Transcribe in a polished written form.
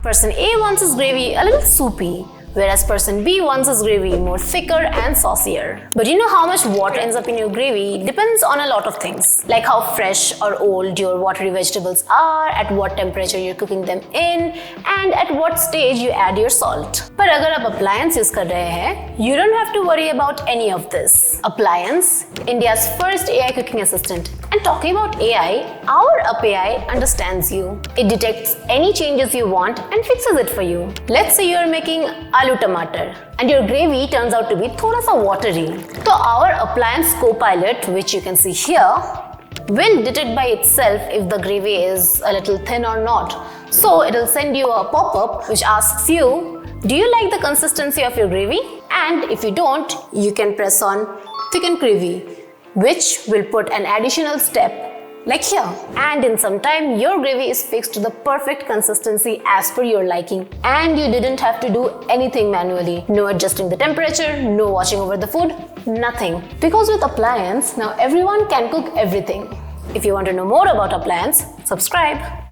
Person A wants his gravy a little soupy, whereas person B wants his gravy more thicker and saucier. But you know how much water ends up in your gravy depends on a lot of things, like how fresh or old your watery vegetables are, at what temperature you're cooking them in, and at what stage you add your salt. पर अगर आप appliance use कर रहे हैं, you don't have to worry about any of this. Appliance, India's first AI cooking assistant. And talking about AI, our Up AI understands you. It detects any changes you want and fixes it for you. Let's say you're making aloo tomato and your gravy turns out to be thoda sa watery. So our appliance copilot, which you can see here, will detect by itself if the gravy is a little thin or not. So it'll send you a pop-up which asks you, do you like the consistency of your gravy? And if you don't, you can press on thicken gravy, which will put an additional step like here. And in some time, your gravy is fixed to the perfect consistency as per your liking. And you didn't have to do anything manually. No adjusting the temperature, no watching over the food, nothing. Because with Appliance, now everyone can cook everything. If you want to know more about Appliance, subscribe.